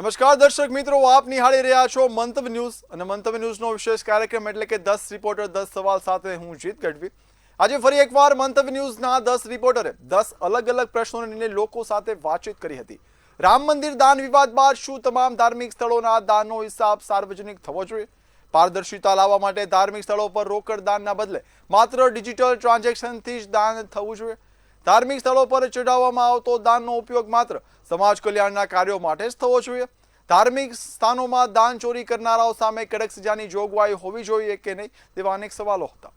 નમસ્કાર દર્શક મિત્રો, આપ નિહાળી રહ્યા છો મંતવ્ય ન્યૂઝ અને મંતવ્ય ન્યૂઝનો વિશેષ કાર્યક્રમ એટલે કે 10 રિપોર્ટર 10 સવાલ સાથે હું જીત ગઢવી। આજે ફરી એકવાર મંતવ્ય ન્યૂઝના 10 રિપોર્ટરે 10 અલગ અલગ પ્રશ્નોને લઈને લોકો સાથે વાતચીત કરી હતી। રામ મંદિર દાન વિવાદ બાદ શું તમામ ધાર્મિક સ્થળોના દાનનો હિસાબ સાર્વજનિક થવો જોઈએ? પારદર્શિતા લાવવા માટે ધાર્મિક સ્થળો પર રોકડ દાનના બદલે માત્ર ડિજિટલ ટ્રાન્ઝેક્શનથી જ દાન થવું જોઈએ? ધાર્મિક સ્થળો પર ચઢાવવામાં આવતો દાનનો ઉપયોગ માત્ર સમાજ કલ્યાણના કાર્યો માટે જ થવો જોઈએ? ધાર્મિક સ્થાનોમાં દાન ચોરી કરનારાઓ સામે કડક સજાની જોગવાઈ હોવી જોઈએ કે નહીં, તેવા અનેક સવાલો હતા।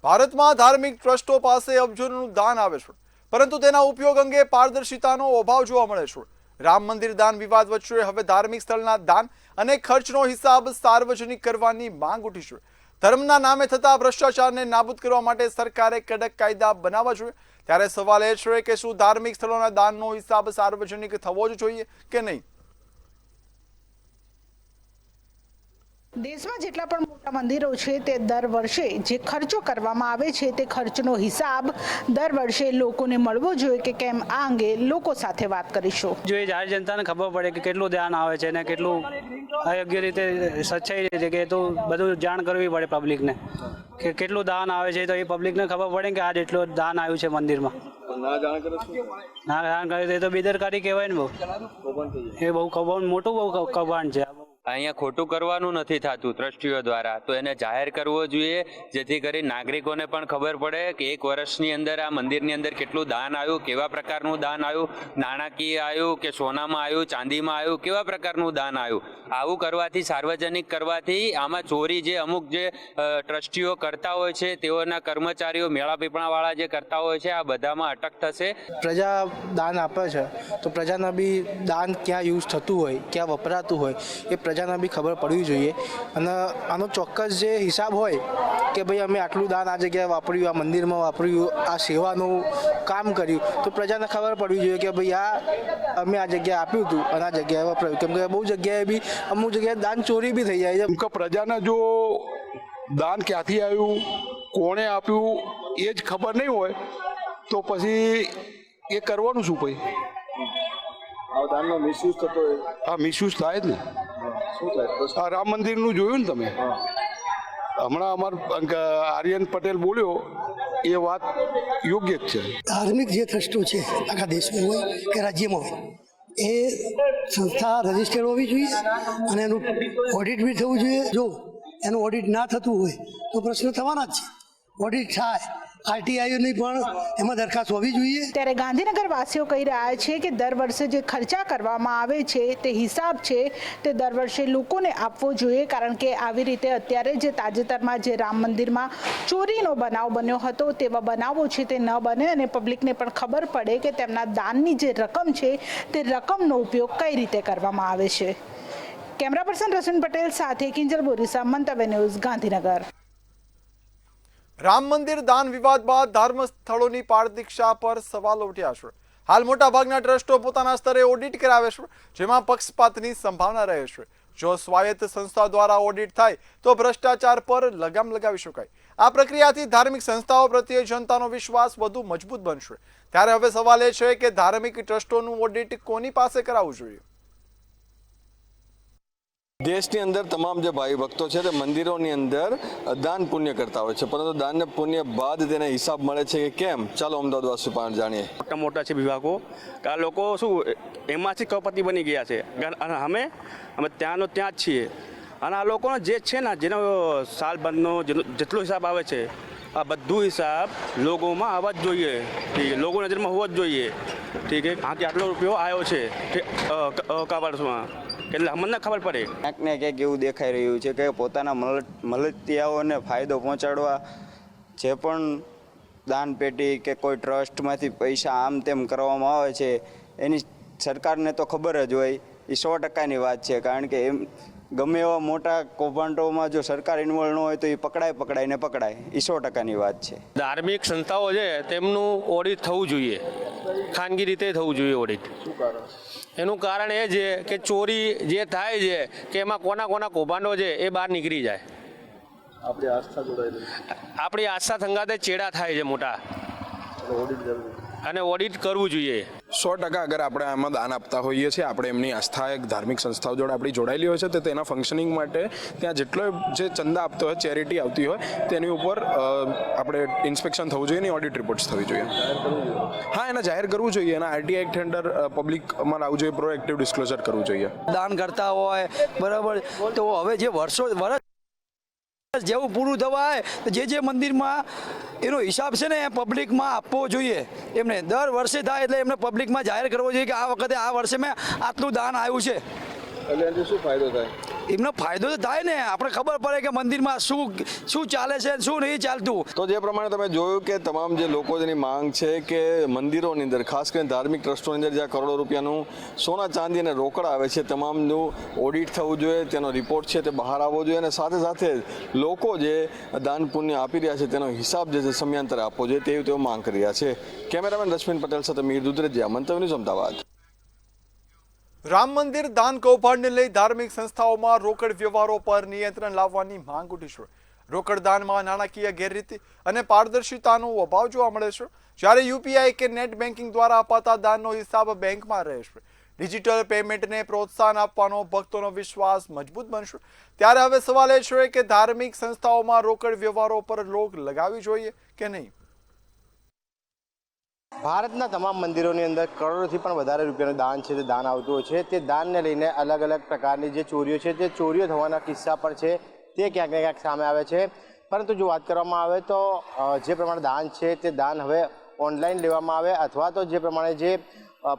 ભારતમાં ધાર્મિક ટ્રસ્ટો પાસે અબજોનું દાન આવે છે, પરંતુ તેના ઉપયોગ અંગે પારદર્શિતાનો અભાવ જોવા મળે છે। રામ મંદિર દાન વિવાદ વચ્ચે હવે ધાર્મિક સ્થળના દાન અને ખર્ચનો હિસાબ સાર્વજનિક કરવાની માંગ ઉઠી છે। ધર્મના નામે થતા ભ્રષ્ટાચારને નાબૂદ કરવા માટે સરકારે કડક કાયદા બનાવવા જોઈએ। ત્યારે સવાલ એ છે કે શું ધાર્મિક સ્થળોના દાનનો હિસાબ સાર્વજનિક થવો જ જોઈએ કે નહીં? દેશમાં જેટલા પણ મોટા મંદિરો છે તે દર વર્ષે જે ખર્ચો કરવામાં આવે છે તે ખર્ચનો હિસાબ દર વર્ષે લોકોને મળવો જોઈએ કે કેમ, આ અંગે લોકો સાથે વાત કરીશું। જો એ જાહેર જનતાને ખબર પડે કે કેટલું ધ્યાન આવે છે અને કેટલું અયોગ્ય રીતે સચ્ચાઈ રીતે કે તો બધું જાણ કરવી પડે પબ્લિકને કે કેટલું દાન આવે છે, તો એ પબ્લિકને ખબર પડે કે આ જેટલું દાન આવ્યું છે મંદિરમાં। ના જાણ કરે તો બેદરકારી કહેવાય ને, એ બહુ મોટું કૌભાંડ છે। અહીંયા ખોટું કરવાનું નથી થતું ટ્રસ્ટીઓ દ્વારા, તો એને જાહેર કરવો જોઈએ જેથી કરી નાગરિકોને પણ ખબર પડે કે એક વર્ષની અંદર આ મંદિરની અંદર કેટલું દાન આવ્યું, કેવા પ્રકારનું દાન આવ્યું, નાણાકીય આવ્યું કે સોનામાં આવ્યું, ચાંદીમાં આવ્યું, કેવા પ્રકારનું દાન આવ્યું। આવું કરવાથી, સાર્વજનિક કરવાથી આમાં ચોરી જે અમુક જે ટ્રસ્ટીઓ કરતા હોય છે, તેઓના કર્મચારીઓ મેળા પીપળાવાળા જે કરતા હોય છે, આ બધામાં અટક થશે। પ્રજા દાન આપે છે તો પ્રજાના બી દાન ક્યાં યુઝ થતું હોય, ક્યાં વપરાતું હોય એ પ્રજાને બી ખબર પડવી જોઈએ। અને આનો ચોક્કસ જે હિસાબ હોય કે ભાઈ અમે આટલું દાન આ જગ્યાએ વાપર્યું, આ મંદિરમાં વાપર્યું, આ સેવાનું કામ કર્યું, તો પ્રજાને ખબર પડવી જોઈએ કે ભાઈ આ અમે આ જગ્યાએ આપ્યું હતું અને આ જગ્યાએ વાપર્યું। કેમ કે બહુ જગ્યાએ બી અમુક જગ્યાએ દાન ચોરી બી થઈ જાય છે। પ્રજાને જો દાન ક્યાંથી આવ્યું, કોણે આપ્યું એ જ ખબર નહીં હોય તો પછી એ કરવાનું શું? પછી દાનનો મિસયુઝ થતો હોય, હા મિસયુઝ થાય જ ને। શું થાય? આ રામ મંદિરનું જોયું ને તમે, હમણાં અમારા આર્યન પટેલ બોલ્યો એ વાત યોગ્ય જ છે। ધાર્મિક જે ટ્રસ્ટો છે આખા દેશમાં હોય કે રાજ્યમાં હોય, એ સંસ્થા રજિસ્ટર્ડ હોવી જોઈએ અને એનું ઓડિટ બી થવું જોઈએ। જો એનું ઓડિટ ના થતું હોય તો પ્રશ્ન થવાના જ છે। ઓડિટ થાય, આરટીઆઈની પણ એમાં દરખાસ્ત હોવી જોઈએ। ત્યારે ગાંધીનગર વાસીઓ કહી રહ્યા છે કે દર વર્ષે જે ખર્ચા કરવામાં આવે છે તે હિસાબ છે તે દર વર્ષે લોકોને આપવો જોઈએ, કારણ કે આવી રીતે અત્યારે જે તાજેતરમાં જે રામ મંદિરમાં ચોરીનો બનાવ બન્યો હતો તેવા બનાવો છે તે ન બને અને પબ્લિકને પણ ખબર પડે કે તેમના દાનની જે રકમ છે તે રકમનો ઉપયોગ કઈ રીતે કરવામાં આવે છે। કેમેરા પર્સન રસુન પટેલ સાથે કિંજલ બોરીસા, મંતવ્ય ન્યૂઝ, ગાંધીનગર। રામ મંદિર દાન વિવાદ બાદ ધાર્મિક સ્થળોની પારદર્શિતા પર સવાલો ઉઠ્યા છે। હાલ મોટાભાગના ટ્રસ્ટો પોતાના સ્તરે ઓડિટ કરાવે છે, જેમાં પક્ષપાતની સંભાવના રહે છે। જો સ્વાયત્ત સંસ્થા દ્વારા ઓડિટ થાય તો ભ્રષ્ટાચાર પર લગામ લગાવી શકાય। આ પ્રક્રિયાથી ધાર્મિક સંસ્થાઓ પ્રત્યે જનતાનો વિશ્વાસ વધુ મજબૂત બનશે। ત્યારે હવે સવાલ એ છે કે ધાર્મિક ટ્રસ્ટોનું ઓડિટ કોની પાસે કરાવવું જોઈએ? દેશની અંદર તમામ જે ભાઈ ભક્તો છે તે મંદિરોની અંદર દાન પુણ્ય કરતા હોય છે, પરંતુ દાન પુણ્ય બાદ તેને હિસાબ મળે છે કે કેમ, ચાલો અમદાવાદ વાસી પાસે જાણીએ। મોટા મોટા છે વિભાગો, કે આ લોકો શું એમાંથી કરોડપતિ બની ગયા છે અને અમે ત્યાંનો ત્યાં જ છીએ। અને આ લોકોનો જે છે ને, જેનો સાલ બંધનો જેટલો હિસાબ આવે છે, આ બધું હિસાબ લોકોમાં આવવા જ જોઈએ, લોકો નજરમાં હોવો જ જોઈએ। ઠીક છે, આથી આટલો રૂપિયો આવ્યો છે કા વર્ષમાં, એટલે અમને ખબર પડે। ક્યાંક ને ક્યાંક એવું દેખાઈ રહ્યું છે કે પોતાના મળતિયાઓને ફાયદો પહોંચાડવા જે પણ દાન પેટી કે કોઈ ટ્રસ્ટમાંથી પૈસા આમ તેમ કરવામાં આવે છે, એની સરકારને તો ખબર જ હોય, એ 100%ની વાત છે। કારણ કે એમ ગમે એવા મોટા કૌભાંડોમાં જો સરકાર ઇન્વોલ્વ ન હોય તો એ પકડાય, એ 100%ની વાત છે। ધાર્મિક સંસ્થાઓ છે તેમનું ઓડિટ થવું જોઈએ, ખાનગી રીતે થવું જોઈએ ઓડિટ। એનું કારણ એ છે કે ચોરી જે થાય છે કે એમાં કોના કોના કૌભાંડો છે એ બહાર નીકળી જાય. આપણી આસ્થા સંગાતે ચેડા થાય છે મોટા, અને ઓડિટ કરવું જોઈએ. 100% અગર આપણે આમાં દાન આપતા હોઈએ છીએ, આપણે એમની આસ્થા એક ધાર્મિક સંસ્થાઓ જોડે આપણી જોડાયેલી હોય છે, તો તેના ફંક્શનિંગ માટે ત્યાં જેટલો જે ચંદા આપતો હોય, ચેરિટી આવતી હોય, તેની ઉપર આપણે ઇન્સ્પેક્શન થવું જોઈએ, એની ઓડિટ રિપોર્ટ્સ થવી જોઈએ. હા, એને જાહેર કરવું જોઈએ, એના આરટીઆઈ એક્ટ હેઠળ પબ્લિકમાં લાવવું જોઈએ, પ્રોએક્ટિવ ડિસ્ક્લોઝર કરવું જોઈએ. દાન કરતા હોય બરાબર, તો હવે જે વર્ષ જેવું પૂરું થવાય તો જે મંદિરમાં એનો હિસાબ છે ને એ પબ્લિકમાં આપવો જોઈએ. એમને દર વર્ષે થાય એટલે એમને પબ્લિકમાં જાહેર કરવો જોઈએ કે આ વખતે આ વર્ષે મેં આટલું દાન આવ્યું છે. એટલે એનાથી શું ફાયદો થાય? એમનો ફાયદો તો થાય ને, આપણે ખબર પડે કે મંદિરમાં શું ચાલે છે શું નહીં ચાલતું. તો જે પ્રમાણે તમે જોયું કે તમામ જે લોકો જેની માંગ છે કે મંદિરોની અંદર, ખાસ કરીને ધાર્મિક ટ્રસ્ટોની અંદર જ્યાં કરોડો રૂપિયાનું સોના ચાંદી અને રોકડ આવે છે, તમામનું ઓડિટ થવું જોઈએ, તેનો રિપોર્ટ છે તે બહાર આવવો જોઈએ, અને સાથે સાથે લોકો જે દાન પુણ્ય આપી રહ્યા છે તેનો હિસાબ જે છે સમયાંતરે આપવો જોઈએ, તેવી તેઓ માંગ કરી રહ્યા છે. કેમેરામેન રશ્મિન પટેલ સાથે મીર દુધરેજિયા, મંતવ્ય ન્યૂઝ, અમદાવાદ. રામ મંદિર દાન કૌભાંડને લઈ ધાર્મિક સંસ્થાઓમાં રોકડ વ્યવહારો પર નિયંત્રણ લાવવાની માંગ ઉઠી છે. રોકડ દાનમાં નાણાકીય ગેરરીતિ અને પારદર્શિતાનો અભાવ જોવા મળે છે, જ્યારે યુપીઆઈ કે નેટ બેન્કિંગ દ્વારા અપાતા દાનનો હિસાબ બેંકમાં રહે છે. ડિજિટલ પેમેન્ટને પ્રોત્સાહન આપવાનો ભક્તોનો વિશ્વાસ મજબૂત બનશે. ત્યારે હવે સવાલ એ છે કે ધાર્મિક સંસ્થાઓમાં રોકડ વ્યવહારો પર રોક લગાવવી જોઈએ કે નહીં. ભારતના તમામ મંદિરોની અંદર કરોડોથી પણ વધારે રૂપિયાનું દાન છે તે દાન આવતું હોય છે. તે દાનને લઈને અલગ અલગ પ્રકારની જે ચોરીઓ છે તે ચોરીઓ થવાના કિસ્સા પણ છે તે ક્યાંક ને ક્યાંક સામે આવે છે. પરંતુ જો વાત કરવામાં આવે તો જે પ્રમાણે દાન છે તે દાન હવે ઓનલાઈન લેવામાં આવે, અથવા તો જે પ્રમાણે જે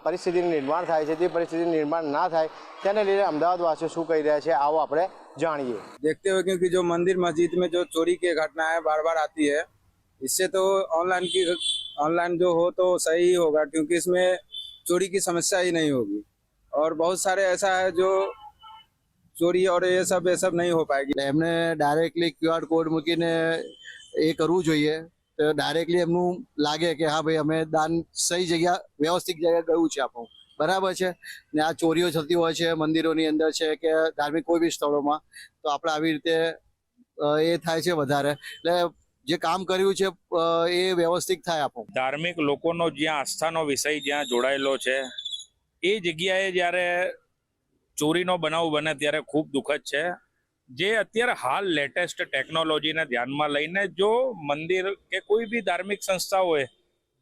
પરિસ્થિતિનું નિર્માણ થાય છે તે પરિસ્થિતિનું નિર્માણ ના થાય, તેને લઈને અમદાવાદવાસીઓ શું કહી રહ્યા છે, આવો આપણે જાણીએ. देखते हुए क्योंकि जो मंदिर मस्जिद में जो चोरी की घटनाएं बार बार आती है, इससे तो ऑनलाइन जो हो तो सही ही होगा, क्योंकि इसमें चोरी की समस्या ही नहीं होगी. और बहुत सारे ऐसा है जो ચોરી और ये सब नहीं हो पाएगी. એમને ડાયરેક્ટલી ક્યુઆર કોડ મૂકીને એ કરવું જોઈએ, તો ડાયરેક્ટલી એમનું લાગે કે હા ભાઈ અમે દાન સહી જગ્યા વ્યવસ્થિત જગ્યાએ ગયું છે આપણું, બરાબર છે. ને આ ચોરીઓ થતી હોય છે મંદિરોની અંદર છે કે ધાર્મિક કોઈ બી સ્થળોમાં, તો આપણે આવી રીતે એ થાય છે વધારે. એટલે જે કામ કર્યું છે એ વ્યવસ્થિત થાય આપણું. ધાર્મિક લોકોનો જ્યાં આસ્થાનો વિષય જ્યાં જોડાયેલો છે એ જગ્યાએ જ્યારે ચોરીનો બનાવ બને ત્યારે ખૂબ દુઃખદ છે. જે અત્યારે હાલ લેટેસ્ટ ટેકનોલોજીને ધ્યાનમાં લઈને જો મંદિર કે કોઈ બી ધાર્મિક સંસ્થા હોય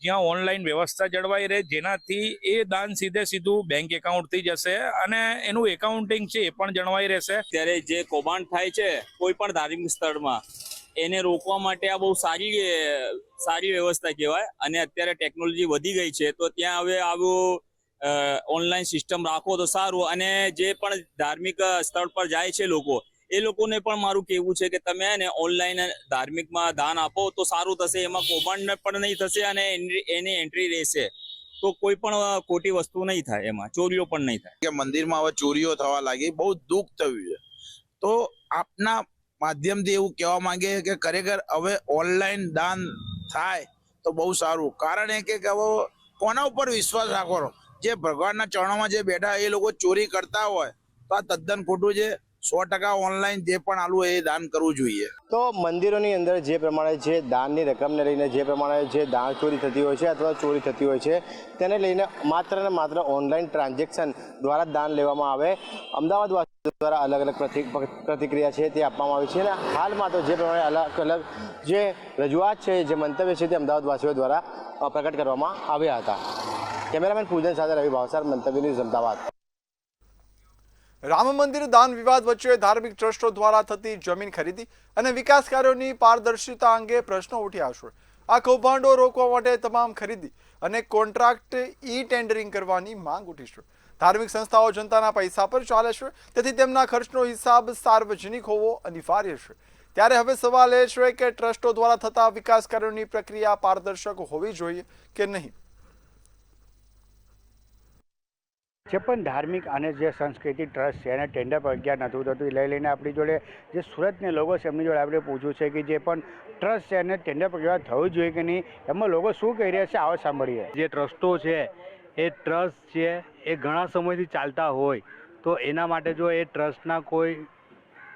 જ્યાં ઓનલાઈન વ્યવસ્થા જળવાઈ રહે, જેનાથી એ દાન સીધું બેંક એકાઉન્ટથી જશે અને એનું એકાઉન્ટિંગ છે એ પણ જળવાઈ રહેશે. ત્યારે જે કૌભાંડ થાય છે કોઈ પણ ધાર્મિક સ્થળમાં, એને રોકવા માટે આ બહુ સારી વ્યવસ્થા કહેવાય. અને અત્યારે ટેકનોલોજી વધી ગઈ છે, તો ત્યાં હવે આવું ઓનલાઈન સિસ્ટમ રાખો તો સારું. અને જે પણ ધાર્મિક સ્થળ પર જાય છે લોકો, એ લોકોને પણ મારું કહેવું છે કે તમે એને ઓનલાઈન ધાર્મિકમાં દાન આપો તો સારું થશે. એમાં કૌભાંડ પણ નહીં થશે અને એની એન્ટ્રી રહેશે, તો કોઈ પણ ખોટી વસ્તુ નહીં થાય, એમાં ચોરીઓ પણ નહીં થાય. કે મંદિરમાં હવે ચોરીઓ થવા લાગી, બહુ દુઃખ થયું છે. તો આપના માધ્યમથી એવું કહેવા માંગે કે ખરેખર હવે ઓનલાઈન દાન થાય તો બહુ સારું. કારણ એ કે હવે કોના ઉપર વિશ્વાસ રાખવાનો? જે ભગવાનના ચરણોમાં જે બેઠા એ લોકો ચોરી કરતા હોય તો આ તદ્દન ખોટું છે. 100% ઓનલાઈન જે પણ આલું એ દાન કરવું જોઈએ. તો મંદિરોની અંદર જે પ્રમાણે જે દાનની રકમને લઈને જે પ્રમાણે જે દાન ચોરી થતી હોય છે અથવા ચોરી થતી હોય છે, તેને લઈને માત્ર ને માત્ર ઓનલાઈન ટ્રાન્ઝેક્શન દ્વારા દાન લેવામાં આવે. અમદાવાદવાસીઓ દ્વારા અલગ અલગ પ્રતિક્રિયા છે તે આપવામાં આવી છે. અને હાલમાં તો જે પ્રમાણે અલગ અલગ જે રજૂઆત છે, જે મંતવ્ય છે તે અમદાવાદવાસીઓ દ્વારા પ્રકટ કરવામાં આવ્યા હતા. કેમેરામેન પૂજન સાથે રવિ ભાવસાર, મંતવ્ય ન્યૂઝ, અમદાવાદ. રામ મંદિર દાન વિવાદ વચ્ચે ધાર્મિક ટ્રસ્ટો દ્વારા થતી જમીન ખરીદી અને વિકાસ કાર્યોની પારદર્શિતા અંગે પ્રશ્નો ઉઠ્યા છે. આ કૌભાંડો રોકવા માટે તમામ ખરીદી અને કોન્ટ્રાક્ટ ટેન્ડરિંગ કરવાની માંગ ઉઠી છે. ધાર્મિક સંસ્થાઓ જનતાના પૈસા પર ચાલે છે, તેથી તેમના ખર્ચનો હિસાબ સાર્વજનિક હોવો અનિવાર્ય છે. ત્યારે હવે સવાલ એ છે કે ટ્રસ્ટો દ્વારા થતા વિકાસ કાર્યોની પ્રક્રિયા પારદર્શક હોવી જોઈએ કે નહીં. જે પણ ધાર્મિક અને જે સંસ્કૃતિ ટ્રસ્ટ છે એને ટેન્ડર પ્રક્રિયા નથી થતું, લઈ લઈને આપણી જોડે જે સુરતના લોકો છે એમની જોડે આપણે પૂછ્યું છે કે જે પણ ટ્રસ્ટ છે એને ટેન્ડર પ્રક્રિયા થવું જોઈએ કે નહીં, એમાં લોકો શું કહી રહ્યા છે આવો સાંભળીએ. જે ટ્રસ્ટો છે એ ટ્રસ્ટ છે એ ઘણા સમયથી ચાલતા હોય તો એના માટે જો એ ટ્રસ્ટના કોઈ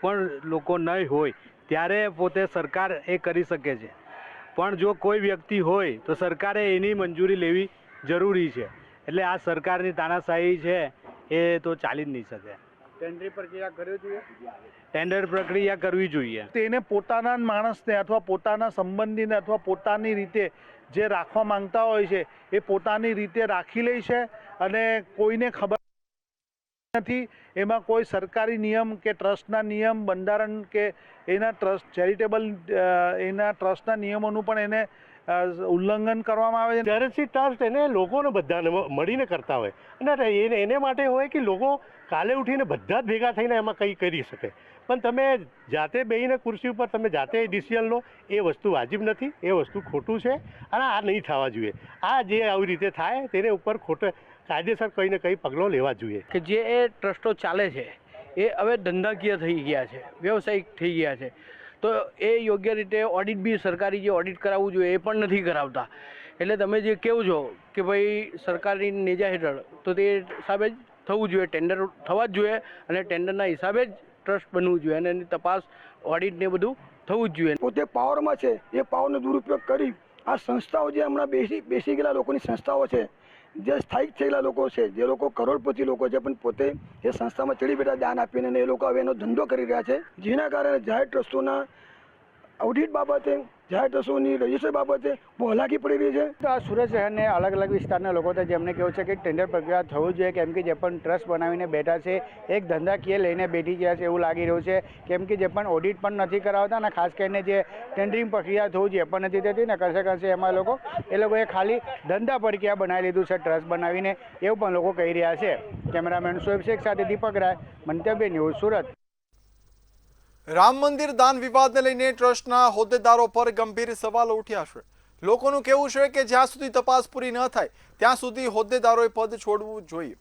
પણ લોકો નહીં હોય ત્યારે પોતે સરકાર એ કરી શકે છે, પણ જો કોઈ વ્યક્તિ હોય તો સરકારે એની મંજૂરી લેવી જરૂરી છે. એટલે આ સરકારની તાનાશાહી છે એ તો ચાલી જ નહીં શકે. ટેન્ડર પ્રક્રિયા કરવી જોઈએ. તેને પોતાના માણસને અથવા પોતાના સંબંધીને અથવા પોતાની રીતે જે રાખવા માંગતા હોય છે એ પોતાની રીતે રાખી લે છે અને કોઈને ખબર નથી એમાં કોઈ સરકારી નિયમ કે ટ્રસ્ટના નિયમ, બંધારણ કે એના ટ્રસ્ટ ચેરિટેબલ એના ટ્રસ્ટના નિયમોનું પણ એને ઉલ્લંઘન કરવામાં આવે છે. ચેરિટી ટ્રસ્ટ એને લોકોને બધાને મળીને કરતા હોય અને એને માટે હોય કે લોકો કાલે ઉઠીને બધા જ ભેગા થઈને એમાં કંઈ કરી શકે, પણ તમે જાતે બેહીને ખુરશી ઉપર તમે જાતે ડિસિઝન લો એ વસ્તુ વાજિબ નથી, એ વસ્તુ ખોટું છે અને આ નહીં થવા જોઈએ. આ જે આવી રીતે થાય તેને ઉપર ખોટે કાયદેસર કંઈ ને કંઈ પગલો લેવા જોઈએ. કે જે એ ટ્રસ્ટો ચાલે છે એ હવે ધંધાકીય થઈ ગયા છે, વ્યવસાયિક થઈ ગયા છે, તો એ યોગ્ય રીતે ઓડિટ બી સરકારી જે ઓડિટ કરાવવું જોઈએ એ પણ નથી કરાવતા. એટલે તમે જે કહો છો કે ભાઈ સરકારની નેજા હેઠળ તો તે હિસાબે જ થવું જોઈએ, ટેન્ડર થવા જ જોઈએ અને ટેન્ડરના હિસાબે જ ટ્રસ્ટ બનવું જોઈએ અને એની તપાસ ઓડિટ ને બધું થવું જ જોઈએ. પોતે પાવરમાં છે એ પાવરનો દુરુપયોગ કરી આ સંસ્થાઓ જે હમણાં બેસી ગયેલા લોકોની સંસ્થાઓ છે, જે સ્થાયિક થયેલા લોકો છે, જે લોકો કરોડપતિ લોકો છે પણ પોતે એ સંસ્થામાં ચડી બેઠા દાન આપીને એ લોકો હવે એનો ધંધો કરી રહ્યા છે, જેના કારણે જાહેર ટ્રસ્ટોના ઓડિટ બાબતે, જાહેર ટ્રસ્ટોની રજીસ્ટર બાબતે બહુ હલાકી પડી રહી છે. તો આ સુરત શહેરને અલગ અલગ વિસ્તારના લોકો છે જેમને કહેવું છે કે ટેન્ડર પ્રક્રિયા થવું જોઈએ, કેમ કે જે પણ ટ્રસ્ટ બનાવીને બેઠા છે એક ધંધાકીય લઈને બેઠી ગયા છે એવું લાગી રહ્યું છે, કેમ કે જે પણ ઓડિટ પણ નથી કરાવતા અને ખાસ કરીને જે ટેન્ડરિંગ પ્રક્રિયા થવું જોઈએ પણ નથી થતી ને કરશે એમાં લોકોએ ખાલી ધંધા પ્રક્રિયા બનાવી લીધું છે ટ્રસ્ટ બનાવીને, એવું પણ લોકો કહી રહ્યા છે. કેમેરામેન શોએબ શેખ સાથે દીપક રાય, મંતવ્ય ન્યૂઝ, સુરત. રામ મંદિર દાન વિવાદને લઈને ટ્રસ્ટના હોદ્દેદારો પર ગંભીર સવાલો ઉઠ્યા છે. લોકોનું કહેવું છે કે જ્યાં સુધી તપાસ પૂરી ન થાય ત્યાં સુધી હોદ્દેદારોએ પદ છોડવું જોઈએ,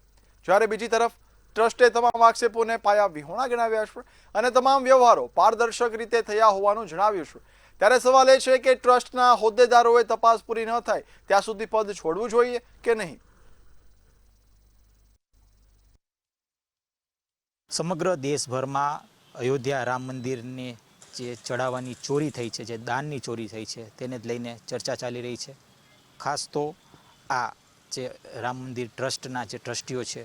જ્યારે બીજી તરફ ટ્રસ્ટે તમામ આક્ષેપોને પાયા વિહોણા ગણાવ્યા છે અને તમામ વ્યવહારો પારદર્શક રીતે થયા હોવાનું જણાવ્યું છે. ત્યારે સવાલ એ છે કે ટ્રસ્ટના હોદ્દેદારોએ તપાસ પૂરી ન થાય ત્યાં સુધી પદ છોડવું જોઈએ કે નહીં. સમગ્ર દેશભરમાં અયોધ્યા રામ મંદિરની જે ચડાવવાની ચોરી થઈ છે, જે દાનની ચોરી થઈ છે, તેને જ લઈને ચર્ચા ચાલી રહી છે. ખાસ તો આ જે રામ મંદિર ટ્રસ્ટના જે ટ્રસ્ટીઓ છે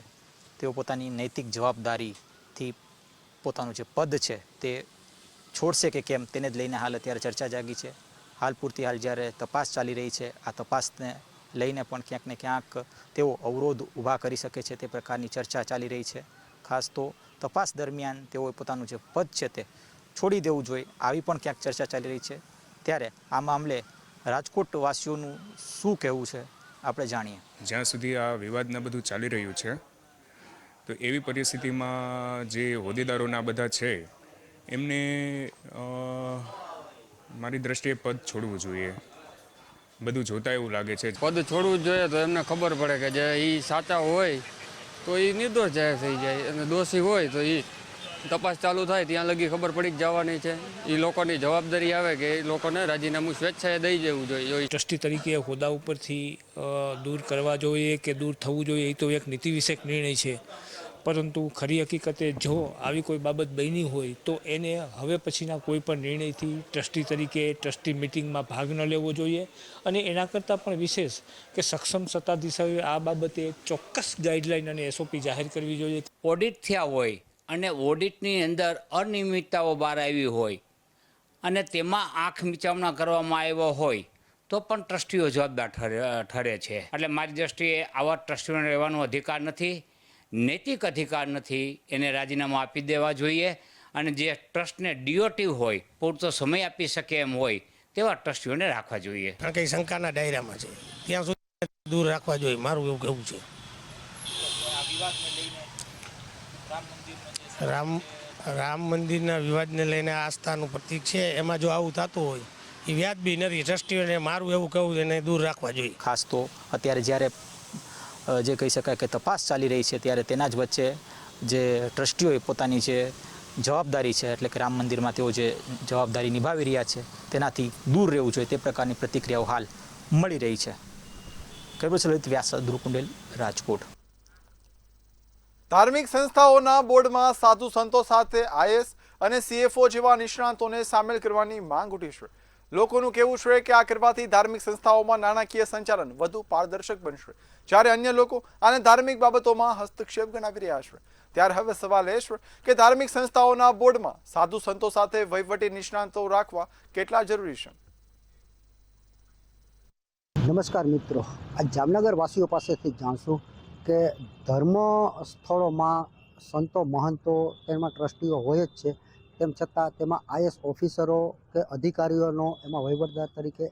તેઓ પોતાની નૈતિક જવાબદારીથી પોતાનું જે પદ છે તે છોડશે કે કેમ તેને જ લઈને હાલ અત્યારે ચર્ચા જાગી છે. હાલ પૂરતી હાલ જ્યારે તપાસ ચાલી રહી છે, આ તપાસને લઈને પણ ક્યાંક ને ક્યાંક તેઓ અવરોધ ઊભા કરી શકે છે તે પ્રકારની ચર્ચા ચાલી રહી છે. ખાસ તો તપાસ દરમિયાન તેઓએ પોતાનું જે પદ છે તે છોડી દેવું જોઈએ, આવી પણ ક્યાંક ચર્ચા ચાલી રહી છે. ત્યારે આ મામલે રાજકોટ વાસીઓનું શું કહેવું છે આપણે જાણીએ. જ્યાં સુધી આ વિવાદને બધું ચાલી રહ્યું છે તો એવી પરિસ્થિતિમાં જે હોદ્દેદારોના બધા છે એમને મારી દ્રષ્ટિએ પદ છોડવું જોઈએ. બધું જોતા એવું લાગે છે પદ છોડવું જોઈએ તો એમને ખબર પડે કે જે એ સાચા હોય તો એ નિર્દોષ જાહેર થઈ જાય અને દોષી હોય તો એ તપાસ ચાલુ થાય ત્યાં લગી ખબર પડી જવાની છે. એ લોકોની જવાબદારી આવે કે એ લોકોને રાજીનામું સ્વેચ્છાએ દઈ દેવું જોઈએ. ટ્રસ્ટી તરીકે હોદ્દા ઉપરથી દૂર કરવા જોઈએ કે દૂર થવું જોઈએ એ તો એક નીતિ વિષયક નિર્ણય છે, પરંતુ ખરી હકીકતે જો આવી કોઈ બાબત બની હોય તો એને હવે પછીના કોઈ પણ નિર્ણયથી ટ્રસ્ટી તરીકે ટ્રસ્ટી મિટિંગમાં ભાગ ન લેવો જોઈએ અને એના કરતાં પણ વિશેષ કે સક્ષમ સત્તાધીશોએ આ બાબતે ચોક્કસ ગાઈડલાઈન અને SOP જાહેર કરવી જોઈએ. ઓડિટ થયા હોય અને ઓડિટની અંદર અનિયમિતતાઓ બહાર આવી હોય અને તેમાં આંખ મીચામણા કરવામાં આવ્યો હોય તો પણ ટ્રસ્ટીઓ જવાબદાર ઠરે છે. એટલે મારી દ્રષ્ટિએ આવા ટ્રસ્ટીઓને રહેવાનો અધિકાર નથી, નૈતિક અધિકાર નથી, એને રાજીનામું આપી દેવા જોઈએ અને જે ટ્રસ્ટને ડીઓટી હોય, પૂરતો સમય આપી શકે એમ હોય તેવા ટ્રસ્ટીઓને રાખવા જોઈએ. કારણ કે શંકાના દાયરામાં છે ત્યાં સુધી દૂર રાખવા જોઈએ, મારું એવું કહેવું છે. રામ મંદિરના વિવાદને લઈને આસ્થાનું પ્રતીક છે, એમાં જો આવું થતું હોય એ વ્યાજબી નથી. ટ્રસ્ટીઓને મારું એવું કહેવું એને દૂર રાખવા જોઈએ. ખાસ તો અત્યારે જ્યારે જે કહી શકાય કે તપાસ ચાલી રહી છે ત્યારે તેના જ વચ્ચે જે ટ્રસ્ટીઓએ પોતાની જે જવાબદારી છે એટલે કે રામ મંદિરમાં તેઓ જે જવાબદારી નિભાવી રહ્યા છે તેનાથી દૂર રહેવું જોઈએ તે પ્રકારની પ્રતિક્રિયાઓ હાલ મળી રહી છે. કેમેરા સહિત વ્યાસ ધ્રુકુંડેલ, રાજકોટ. ધાર્મિક સંસ્થાઓના બોર્ડમાં સાધુ સંતો સાથે IAS અને CFO જેવા નિષ્ણાતોને સામેલ કરવાની માંગ ઉઠી છે. લોકોનું કહેવું છે કે આ કરવાથી ધાર્મિક સંસ્થાઓમાં નાણાકીય સંચાલન વધુ પારદર્શક બનશે, જ્યારે અન્ય લોકો આને ધાર્મિક બાબતોમાં હસ્તક્ષેપ ગણાવી રહ્યા છે. ત્યારે હવે સવાલ એ છે કે ધાર્મિક સંસ્થાઓના બોર્ડમાં સાધુ સંતો સાથે વહીવટી નિષ્ણાતો રાખવા કેટલા જરૂરી છે. નમસ્કાર મિત્રો, આ જામનગર વાસીઓ પાસેથી જાણશું કે ધર્મ સ્થળોમાં સંતો મહંતો તેમાં ટ્રસ્ટીઓ હોય જ છે, તેમ છતાં તેમાં IAS ઓફિસરો કે અધિકારીઓનો એમાં વહીવટદાર તરીકે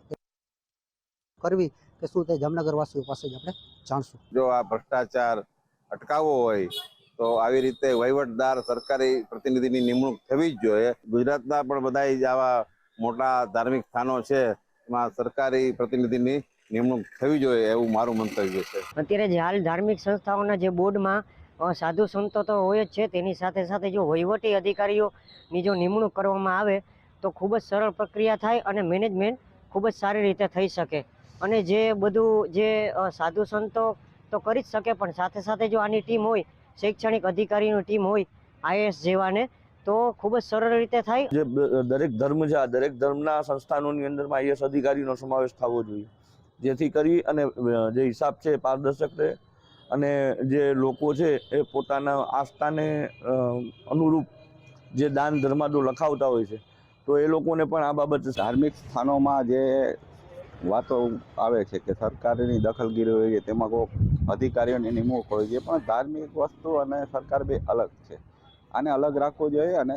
કરવી કે શું, તે જામનગર વાસીઓ પાસે જ આપણે જાણશું. જો આ ભ્રષ્ટાચાર અટકાવવો હોય તો આવી રીતે વહીવટદાર સરકારી પ્રતિનિધિની નિમણૂક થવી જ જોઈએ. ગુજરાતના પણ બધા જ આવા મોટા ધાર્મિક સ્થાનો છે એમાં સરકારી પ્રતિનિધિની નિમણૂક થવી જોઈએ એવું મારું મંતવ્ય છે. અત્યારે જે હાલ ધાર્મિક સંસ્થાઓના જે બોર્ડમાં સાધુ સંતો તો હોય જ છે, તેની સાથે સાથે જો વહીવટી અધિકારીઓની જો નિમણૂક કરવામાં આવે તો ખૂબ જ સરળ પ્રક્રિયા થાય અને મેનેજમેન્ટ ખૂબ જ સારી રીતે થઈ શકે. અને જે બધું જે સાધુ સંતો તો કરી જ શકે, પણ સાથે સાથે જો આની ટીમ હોય, શૈક્ષણિક અધિકારીની ટીમ હોય IAS જેવાને, તો ખૂબ જ સરળ રીતે થાય. જે દરેક ધર્મ છે, આ દરેક ધર્મના સંસ્થાનોની અંદરમાં IAS અધિકારીનો સમાવેશ થવો જોઈએ, જેથી કરી અને જે હિસાબ છે પારદર્શક રહે અને જે લોકો છે એ પોતાના આસ્થાને અનુરૂપ જે દાન ધર્માદો લખાવતા હોય છે, તો એ લોકોને પણ આ બાબત ધાર્મિક સ્થાનોમાં જે વાતો આવે છે કે સરકારની દખલગીરી હોય છે, તેમાં કોઈ અધિકારીઓની નિમણૂક હોય છે, પણ ધાર્મિક વસ્તુ અને સરકાર બે અલગ છે. આને અલગ રાખવું જોઈએ અને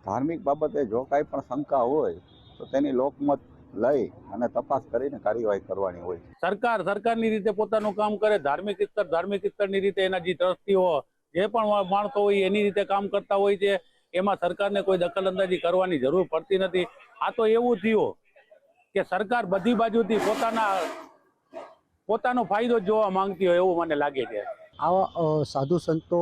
ધાર્મિક બાબતે જો કાંઈ પણ શંકા હોય તો તેની લોકમત લઈ અને તપાસ કરીને કાર્યવાહી કરવાની હોય. સરકારની રીતે પોતાનું કામ કરે, ધાર્મિક સ્તરની રીતે એના જે ટ્રસ્ટીઓ જે પણ માણસો હોય એની રીતે કામ કરતા હોય છે, એમાં સરકારને કોઈ દખલઅંદાજી કરવાની જરૂર પડતી નથી. આ તો એવું થયું કે સરકાર બધી બાજુથી પોતાનો ફાયદો જોવા માંગતી હોય એવું મને લાગે છે. આવા સાધુ સંતો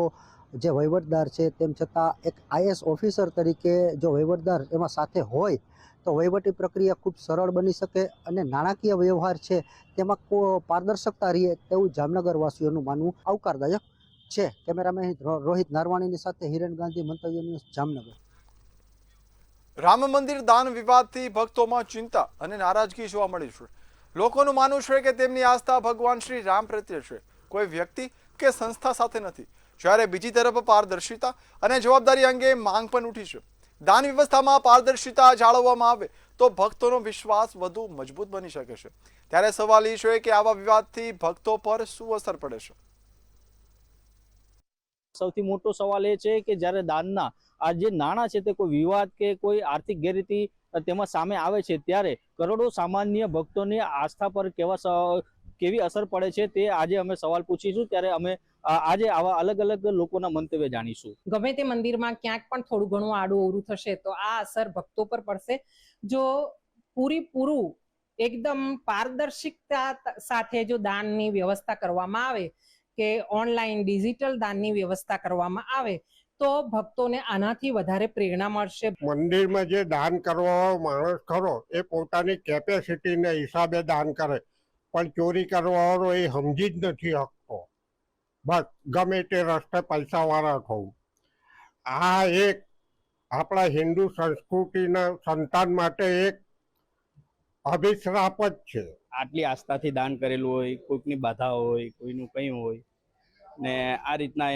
જે વહીવટદાર છે, તેમ છતાં એક IAS ઓફિસર તરીકે જો વહીવટદાર એમાં સાથે હોય તો વહીવટી પ્રક્રિયા ખૂબ સરળ બની શકે અને નાણાકીય વ્યવહાર છે તેમાં પારદર્શકતા રહે તેવું જામનગર વાસીઓનું માનવું આવકારદાયક છે. કેમેરામેન રોહિત નારવાણીની સાથે હિરેન ગાંધી, મંતવ્ય ન્યૂઝ, જામનગર. રામ મંદિર દાન વિવાદથી ભક્તોમાં ચિંતા અને નારાજગી જોવા મળી છે. લોકોનું માનવું છે કે તેમની આસ્થા ભગવાન શ્રી રામ પ્રત્યે છે, કોઈ વ્યક્તિ કે સંસ્થા સાથે નથી. જ્યારે બીજી તરફ પારદર્શિતા અને જવાબદારી અંગે માંગ પણ ઉઠી છે. દાન વ્યવસ્થામાં પારદર્શિતા જાળવવામાં આવે તો ભક્તોનો વિશ્વાસ વધુ મજબૂત બની શકે છે. ત્યારે સવાલ એ છે કે આવા વિવાદથી ભક્તો પર શું અસર પડે છે. સૌથી મોટો સવાલ એ છે કે જ્યારે દાનના આ જે નાણાં છે તે કોઈ વિવાદ કે કોઈ આર્થિક ગેરરીતિ તેમાં સામે આવે છે, ત્યારે કરોડો સામાન્ય ભક્તોની આસ્થા પર કેવી અસર પડે છે તે આજે અમે સવાલ પૂછીશું. ત્યારે અમે આજે આવા અલગ અલગ લોકોના મંતવ્ય જાણીશું. ગમે તે મંદિરમાં ક્યાંક પણ થોડું ઘણું આડું અવળું થશે તો આ અસર ભક્તો પર પડશે. જો પૂરું એકદમ પારદર્શિકતા સાથે જો દાનની વ્યવસ્થા કરવામાં આવે કે ઓનલાઈન ડિજિટલ દાનની વ્યવસ્થા કરવામાં આવે તો ભક્તોને આનાથી વધારે પ્રેરણા મળશે. મંદિરમાં જે દાન કરવા માણસ ખરો એ પોતાની કેપેસિટીના હિસાબે દાન કરે, પણ ચોરી કરવાવાળો એ સમજી જ નથી શકતો. બસ ગમે તે રસ્તે પૈસાવાળા થવું. આ એક આપણા હિન્દુ સંસ્કૃતિના સંતાન માટે એક અભિશ્રાપ જ છે. આટલી આસ્થાથી દાન કરેલું હોય, કોઈકની બાધા હોય, કોઈનું કંઈ હોય ને આ રીતના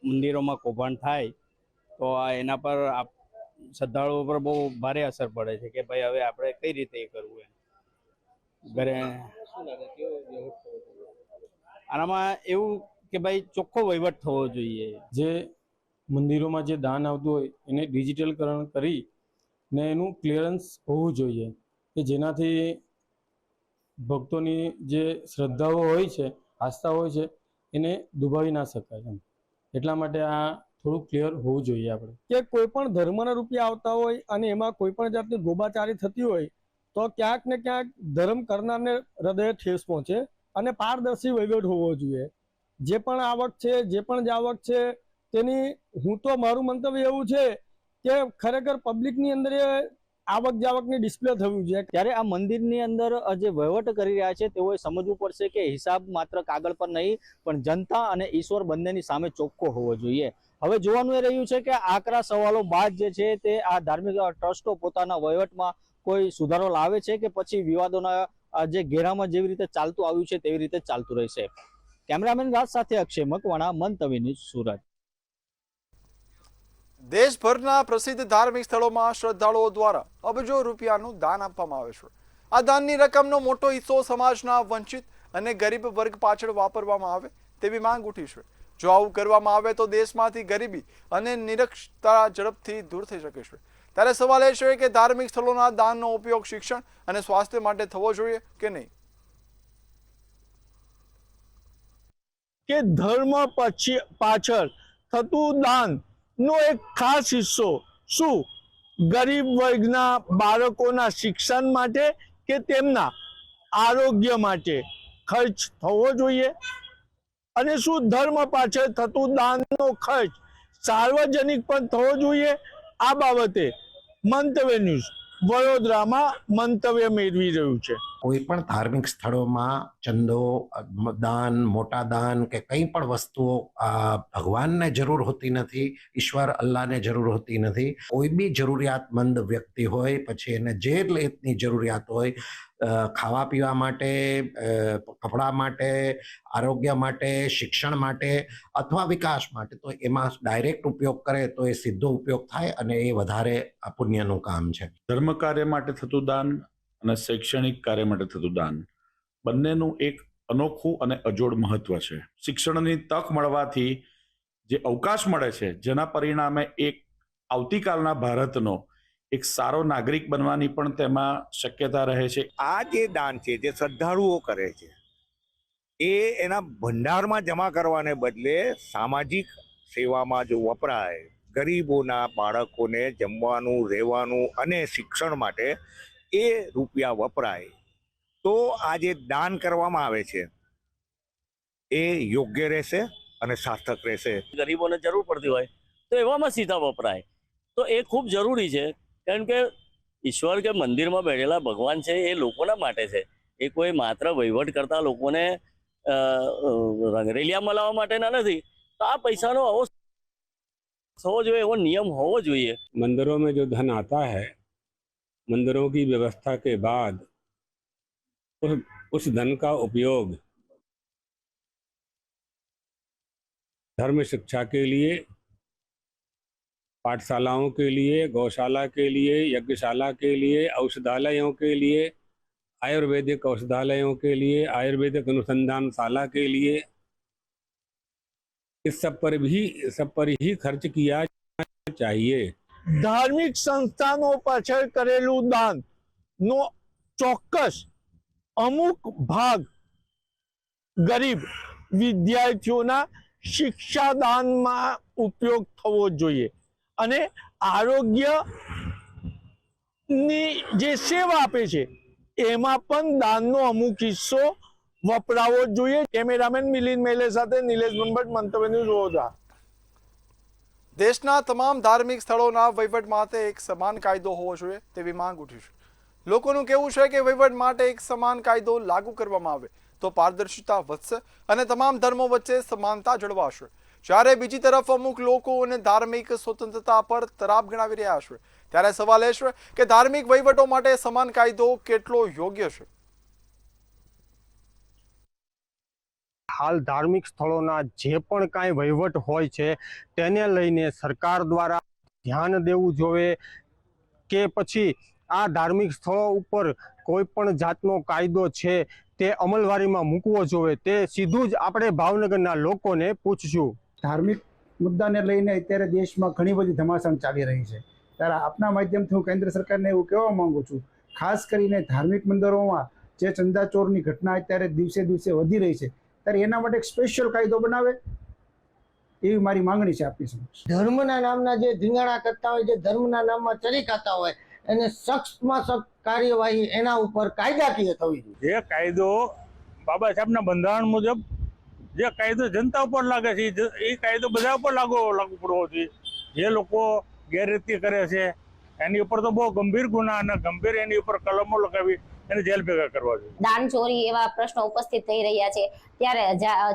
મંદિરોમાં કૌભાંડ થાય તો એના પર શ્રદ્ધાળુઓ પર બહુ ભારે અસર પડે છે કે ભાઈ હવે આપણે કઈ રીતે એ કરવું એમ. ઘરે આનામાં એવું કે ભાઈ ચોખ્ખો વહીવટ થવો જોઈએ. જે મંદિરોમાં જે દાન આવતું હોય એને ડિજિટલકરણ કરી ને એનું ક્લિયરન્સ હોવું જોઈએ કે જેનાથી ભક્તોની જે શ્રદ્ધાઓ હોય છે, આસ્થા હોય છે, એને દુભાવી ના શકાય એમ. એટલા માટે આ થોડું ક્લિયર હોવું જોઈએ આપણે. કે કોઈ પણ ધર્મના રૂપિયા આવતા હોય અને એમાં કોઈ પણ જાતની ગોબાચારી થતી હોય તો ક્યાંક ને ક્યાંક ધર્મ કરનારને હૃદય ઠેસ પહોંચે અને પારદર્શી વહીવટ હોવો જોઈએ. જે પણ આવક છે, જે પણ જાવક છે તેની, હું તો મારું મંતવ્ય એવું છે કે ખરેખર પબ્લિકની અંદર આવક જાવકની ડિસ્પ્લે થવું જોઈએ, ત્યારે આ મંદિરની અંદર જે વહીવટ કરી રહ્યા છે તેઓએ સમજવું પડશે કે હિસાબ માત્ર કાગળ પર નહીં પણ જનતા અને ઈશ્વર બંનેની સામે ચોખ્ખો હોવો જોઈએ. હવે જોવાનું એ રહ્યું છે કે આકરા સવાલો બાદ જે છે તે આ ધાર્મિક ટ્રસ્ટો પોતાના વહીવટમાં કોઈ સુધારો લાવે છે કે પછી વિવાદોના જે ઘેરામાં જેવી રીતે ચાલતું આવ્યું છે તેવી રીતે ચાલતું રહેશે. કેમેરામેન રાજ સાથે અક્ષય મકવાણા, મંતવ્ય ન્યૂઝ, સુરત. દેશભરના પ્રસિદ્ધ ધાર્મિક સ્થળોમાં શ્રદ્ધાળુઓ દ્વારા અબજો રૂપિયાનું દાન આપવામાં આવે છે. આ દાનની રકમનો મોટો હિસ્સો સમાજના વંચિત અને ગરીબ વર્ગ પાછળ વાપરવામાં આવે તેવી માંગ ઉઠી છે. જો આવું કરવામાં આવે તો દેશમાંથી ગરીબી અને નિરક્ષરતા ઝડપથી દૂર થઈ શકે છે. ત્યારે સવાલ એ છે કે ધાર્મિક સ્થળોના દાનનો ઉપયોગ શિક્ષણ અને સ્વાસ્થ્ય માટે થવો જોઈએ કે નહીં. કે ધર્મ પાછળ થતું દાન નો એક ખાસ હિસ્સો શું ગરીબ વર્ગના બાળકોના શિક્ષણ માટે કે તેમના આરોગ્ય માટે ખર્ચ થવો જોઈએ? અને શું ધર્મ પાછળ થતું દાનનો ખર્ચ સાર્વજનિક પણ થવો જોઈએ? આ બાબતે મંતવ્ય ન્યૂઝ વડોદરામાં મંતવ્ય મેળવી રહ્યું છે. કોઈ પણ ધાર્મિક સ્થળોમાં ચંદો, દાન, મોટા દાન કે કંઈ પણ વસ્તુઓ ભગવાનને જરૂર હોતી નથી, ઈશ્વર અલ્લાહને જરૂર હોતી નથી. કોઈ બી જરૂરિયાતમંદ વ્યક્તિ હોય, પછી એને જે રીતની જરૂરિયાત હોય, ખાવા પીવા માટે, કપડાં માટે, આરોગ્ય માટે, શિક્ષણ માટે અથવા વિકાસ માટે, તો એમાં ડાયરેક્ટ ઉપયોગ કરે તો એ સીધો ઉપયોગ થાય અને એ વધારે પુણ્યનું કામ છે. ધર્મ કાર્ય માટે થતું દાન અને શૈક્ષણિક કાર્ય માટે થતું દાન બંનેનું એક અનોખું અને અજોડ મહત્વ છે. શિક્ષણની તક મળવાથી જે અવકાશ મળે છે, જેના પરિણામે એક આવતીકાલના ભારતનો એક સારો નાગરિક બનવાની પણ તેમાં શક્યતા રહે છે. આ જે દાન છે જે શ્રદ્ધાળુઓ કરે છે એ એના ભંડારમાં જમા કરવાને બદલે સામાજિક સેવામાં જો વપરાય, ગરીબોના બાળકોને જમવાનું, રહેવાનું અને શિક્ષણ માટે એ રૂપિયા વપરાય, તો આ જે દાન કરવામાં આવે છે એ યોગ્ય રહેશે અને સાર્થક રહેશે. ગરીબોને જરૂર પડતી હોય તો એવામાં સીધા વપરાય તો એ ખૂબ જરૂરી છે. કારણ કે ઈશ્વર કે મંદિરમાં બેઠેલા ભગવાન છે એ લોકોના માટે છે. એ કોઈ માત્ર વહીવટ કરતા લોકોને રંગરેલિયા મલાવવા માટેના નથી. તો આ પૈસાનો આવો થવો જોઈએ, એવો નિયમ હોવો જોઈએ. मंदिरों में जो धन आता है, मंदिरों की व्यवस्था के बाद उस धन का उपयोग धर्म शिक्षा के लिए, पाठशालाओं के लिए, गौशाला के लिए, यज्ञशाला के लिए, औषधालयों के लिए, आयुर्वेदिक औषधालयों के लिए, आयुर्वेदिक अनुसंधानशाला के लिए, इस सब पर ही खर्च किया चाहिए. ધાર્મિક સંસ્થાનો પાછળ કરેલું દાન નો ચોક્કસ અમુક ભાગ ગરીબ વિદ્યાર્થીઓના શિક્ષાદાનમાં ઉપયોગ થવો જોઈએ અને આરોગ્યની જે સેવા આપે છે એમાં પણ દાનનો અમુક હિસ્સો વપરાવો જોઈએ. કેમેરામેન મિલિંદ મેલે સાથે નિલેશ બંબટ, મંતવ્ય ન્યૂઝ, વડોદરા. દેશના તમામ ધાર્મિક સ્થળોના વહીવટ માટે એક સમાન કાયદો હોવો જોઈએ તેવી માંગ ઉઠી છે. લોકોનું કહેવું છે કે વહીવટ માટે એક સમાન કાયદો લાગુ કરવામાં આવે તો પારદર્શિતા વધશે અને તમામ ધર્મો વચ્ચે સમાનતા જળવાશે. જ્યારે બીજી તરફ અમુક લોકો અને ધાર્મિક સ્વતંત્રતા પર તરાપ ગણાવી રહ્યા છે. ત્યારે સવાલ એ છે કે ધાર્મિક વહીવટો માટે સમાન કાયદો કેટલો યોગ્ય છે. હાલ ધાર્મિક સ્થળોના જે પણ કાંઈ વહીવટ હોય છે તેને લઈને સરકાર દ્વારા ધ્યાન દેવું જોઈએ કે પછી આ ધાર્મિક સ્થળો ઉપર કોઈ પણ જાતનો કાયદો છે તે અમલવારીમાં મૂકવો જોઈએ. તે સીધું જ આપણે ભાવનગરના લોકોને પૂછશું. ધાર્મિક મુદ્દાને લઈને અત્યારે દેશમાં ઘણી બધી ધમાસાણ ચાલી રહી છે. ત્યારે આપના માધ્યમથી હું કેન્દ્ર સરકારને એવું કહેવા માંગુ છું, ખાસ કરીને ધાર્મિક મંદિરોમાં જે ચંદાચોરની ઘટના અત્યારે દિવસે દિવસે વધી રહી છે, ત્યારે એના માટે એક સ્પેશિયલ કાયદો બનાવે એવી મારી માંગણી છે આપની સમક્ષ. ધર્મના નામના જે ધીંગાણા કરતા હોય, જે ધર્મના નામમાં ચરી ખાતા હોય, એને સખ્તમાં સખ્ત કાર્યવાહી એના ઉપર કાયદાકીય થવી જોઈએ. જે કાયદો બાબા સાહેબના બંધારણ મુજબ જે કાયદો જનતા ઉપર લાગે છે એ કાયદો બધા ઉપર લાગુ પડવો જોઈએ. જે લોકો ગેરરીતિ કરે છે એની ઉપર તો બહુ ગંભીર ગુના અને ગંભીર એની ઉપર કલમો લગાવી એને જેલ ભેગા કરવા જોઈએ. દાન ચોરી એવા પ્રશ્નો ઉપસ્થિત થઈ રહ્યા છે ત્યારે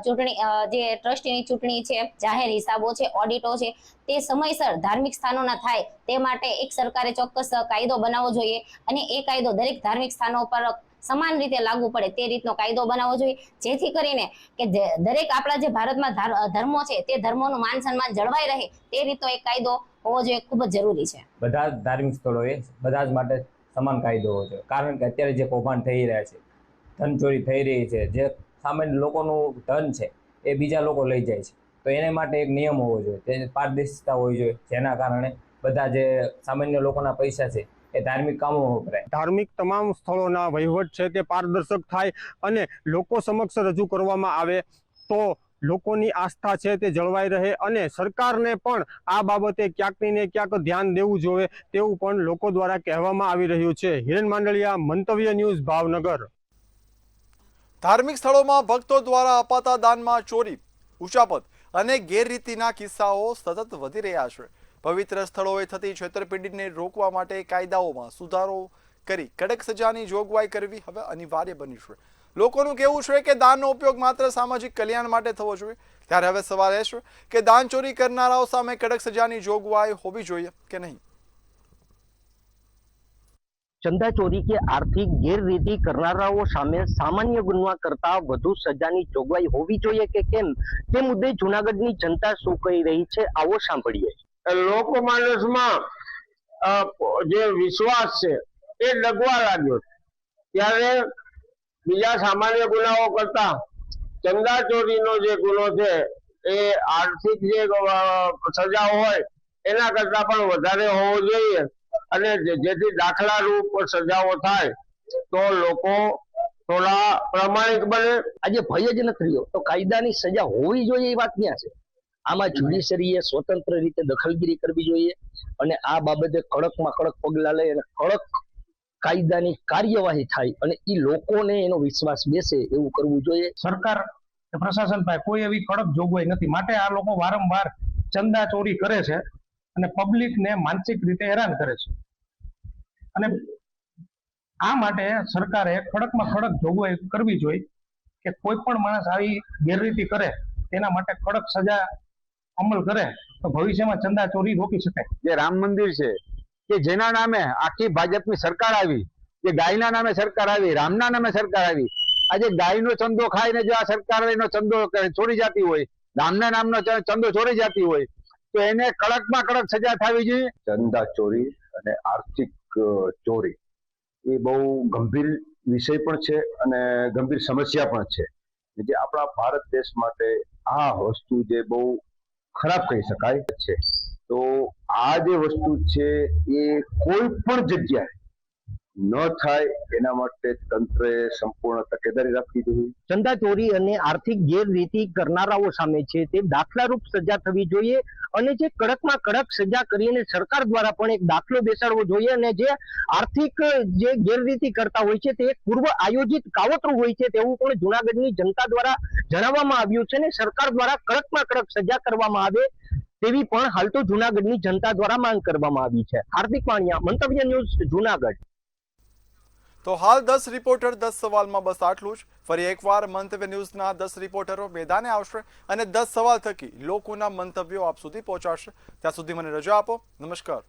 ચૂંટણી જે ટ્રસ્ટીની ચૂંટણી છે, જાહેર હિસાબો છે, ઓડિટો છે, તે સમયસર ધાર્મિક સ્થાનોના થાય તે માટે એક સરકારે ચોક્કસ કાયદો બનાવવો જોઈએ અને એ કાયદો દરેક ધાર્મિક સ્થાનો પર સમાન રીતે લાગુ પડે તે રીતનો કાયદો બનાવવો જોઈએ, જેથી કરીને કે દરેક આપણા જે ભારતમાં ધર્મો છે તે ધર્મોનું માન સન્માન જળવાઈ રહે તે રીતનો એક કાયદો હોવો જોઈએ, ખૂબ જ જરૂરી છે. બધા જ ધાર્મિક સ્થળોએ બધા જ માટે સમાન કાયદો હોવો જોઈએ, કારણ કે અત્યારે જે કૌભાંડ થઈ રહ્યા છે, ધન ચોરી થઈ રહી છે, જે સામાન્ય લોકોનું ધન છે એ બીજા લોકો લઈ જાય છે, તો એને માટે એક નિયમ હોવો જોઈએ, તે પારદર્શિતા હોવી જોઈએ, જેના કારણે બધા જે સામાન્ય લોકોના પૈસા છે એ ધાર્મિક કામોમાં વપરાય. ધાર્મિક તમામ સ્થળોના વહીવટ છે તે પારદર્શક થાય અને લોકો સમક્ષ રજૂ કરવામાં આવે તો લોકોની આસ્થા છે તે જળવાઈ રહે અને સરકારને પણ આ બાબતે ક્યાંક ને ક્યાંક ધ્યાન દેવું જોઈએ તેવું પણ લોકો દ્વારા કહેવામાં આવી રહ્યું છે. હિરેન માંડલિયા, મંતવ્ય ન્યૂઝ, ભાવનગર. ધાર્મિક સ્થળોમાં ભક્તો દ્વારા અપાતા દાનમાં ચોરી, ઉચાપત અને ગેરરીતિના કિસ્સાઓ સતત વધી રહ્યા છે. પવિત્ર સ્થળોએ થતી છેતરપિંડીને રોકવા માટે કાયદાઓમાં સુધારો કરી કડક સજાની જોગવાઈ કરવી હવે અનિવાર્ય બની છે. લોકોનું કહેવું છે કે દાનનો ઉપયોગ માત્ર સામાજિક કલ્યાણ માટે થવો જોઈએ, ત્યારે હવે સવાલ એ છે કે દાન ચોરી કરનારાઓ સામે કડક સજાની જોગવાઈ હોવી જોઈએ કે નહીં. ચંદા ચોરી કે આર્થિક ગેરરીતિ કરનારાઓ સામે સામાન્ય ગુના કરતા વધુ સજાની જોગવાઈ હોવી જોઈએ કે કેમ, તે મુદ્દે જૂનાગઢની જનતા શું કહી રહી છે, આવો સાંભળીએ. લોકમાનસમાં જે વિશ્વાસ છે એ ડગવા લાગ્યો, ત્યારે બીજા સામાન્ય ગુનાઓ કરતા ચંદા ચોરીનો જે ગુનો છે એ આર્થિક જે સજા હોય એના કરતા પણ વધારે હોવો જોઈએ અને જેથી દાખલા રૂપ સજાઓ થાય તો લોકો થોડા પ્રામાણિક બને. આજે ભય જ નથી રહ્યો તો કાયદાની સજા હોવી જોઈએ એ વાત ક્યાં છે? આમાં જ્યુડિશરીએ સ્વતંત્ર રીતે દખલગીરી કરવી જોઈએ અને આ બાબતે કડકમાં કડક પગલા લઈ અને કડક કાયદાની કાર્યવાહી થાય અને એ લોકોને એનો વિશ્વાસ બેસે એવું કરવું જોઈએ. સરકાર પ્રશાસન પાસે કોઈ એવી કડક જોગવાઈ નથી, માટે આ લોકો વારંવાર ચંદા ચોરી કરે છે અને પબ્લિકને માનસિક રીતે હેરાન કરે છે અને આ માટે સરકારે કડકમાં કડક જોગવાઈ કરવી જોઈએ કે કોઈ પણ માણસ આવી ગેરરીતિ કરે તેના માટે કડક સજા અમલ કરે તો ભવિષ્યમાં ચંદા ચોરી રોકી શકાય. જે રામ મંદિર છે કે જેના નામે આખી ભાજપની સરકાર આવી, જે ગાયના નામે સરકાર આવી, રામના નામે સરકાર આવી, આજે ગાયનો ચંદો ખાઈને જો આ સરકાર એનો ચંદો ચોરી જતી હોય, રામના નામનો ચંદો ચોરી જતી હોય તો એને કડકમાં કડક સજા થવી જોઈએ. ચંદા ચોરી અને આર્થિક ચોરી એ બહુ ગંભીર વિષય પણ છે અને ગંભીર સમસ્યા પણ છે, જે આપણા ભારત દેશ માટે આ વસ્તુ જે બહુ ખરાબ કહી શકાય છે. તો આ જે વસ્તુ છે એ કોઈ પણ જગ્યાએ ન થાય એના માટે તંત્રએ સંપૂર્ણ તકેદારી રાખવી જોઈએ. ચંદા ચોરી અને આર્થિક ગેરરીતિ કરનારાઓ સામે છે તે દાખલારૂપ સજા થવી જોઈએ અને જે કડકમાં કડક સજા કરીને સરકાર દ્વારા પણ એક દાખલો બેસાડવો જોઈએ અને જે આર્થિક જે ગેરરીતિ કરતા હોય છે તે એક પૂર્વ આયોજિત કાવતરું હોય છે તેવું પણ જૂનાગઢની જનતા દ્વારા જણાવવામાં આવ્યું છે અને સરકાર દ્વારા કડકમાં કડક સજા કરવામાં આવે તેવી પણ હાલ તો જૂનાગઢની જનતા દ્વારા માંગ કરવામાં આવી છે. હાર્દિક વાણિયા, મંતવ્ય ન્યૂઝ, જૂનાગઢ. તો હાલ 10 રિપોર્ટર 10 સવાલમાં બસ આટલું જ. ફરી એકવાર મંતવ્ય ન્યૂઝના 10 રિપોર્ટરો મેદાને આવશે અને 10 સવાલ થકી લોકોના મંતવ્યો આપ સુધી પહોંચાડશે. ત્યાં સુધી મને રજા આપો. નમસ્કાર.